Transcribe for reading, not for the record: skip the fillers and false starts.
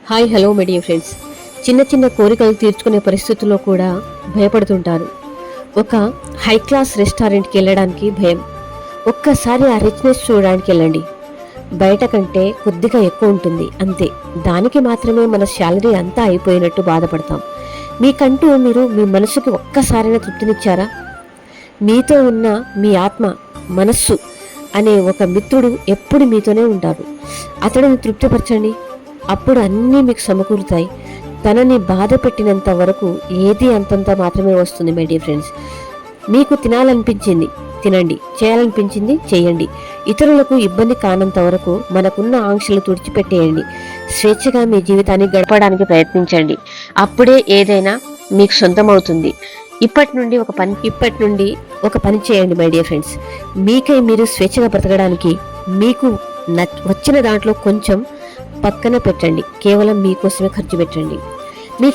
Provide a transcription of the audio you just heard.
Hello my dear friends. చిన్న చిన్న కోరికలు తీర్చుకునే పరిస్థితుల్లో కూడా భయపడుతుంటారు. ఒక హై క్లాస్ రెస్టారెంట్కి వెళ్ళడానికి భయం. ఒక్కసారి ఆ రిచ్నెస్ చూడడానికి వెళ్ళండి. బయట కంటే కొద్దిగా ఎక్కువ ఉంటుంది అంతే. దానికి మాత్రమే మన శాలరీ అంతా అయిపోయినట్టు బాధపడతాం. మీకంటూ మీరు మీ మనసుకి ఒక్కసారైనా తృప్తినిచ్చారా? మీతో ఉన్న మీ ఆత్మ, మనస్సు అనే ఒక మిత్రుడు ఎప్పుడు మీతోనే ఉంటాడు. అతడిని తృప్తిపరచండి. అప్పుడు అన్నీ మీకు సమకూరుతాయి. తనని బాధ పెట్టినంత వరకు ఏది అంతంత మాత్రమే వస్తుంది మై డియర్ ఫ్రెండ్స్. మీకు తినాలనిపించింది తినండి, చేయాలనిపించింది చేయండి. ఇతరులకు ఇబ్బంది కానంత వరకు మనకున్న ఆంక్షలు తుడిచిపెట్టేయండి. స్వేచ్ఛగా మీ జీవితాన్ని గడపడానికి ప్రయత్నించండి. అప్పుడే ఏదైనా మీకు సొంతమవుతుంది. ఇప్పటి నుండి ఒక పని చేయండి మై డియర్ ఫ్రెండ్స్. మీకై మీరు స్వేచ్ఛగా బ్రతకడానికి మీకు వచ్చిన దాంట్లో కొంచెం పక్కన పెట్టండి. కేవలం మీకోసమే ఖర్చు పెట్టండి. మీ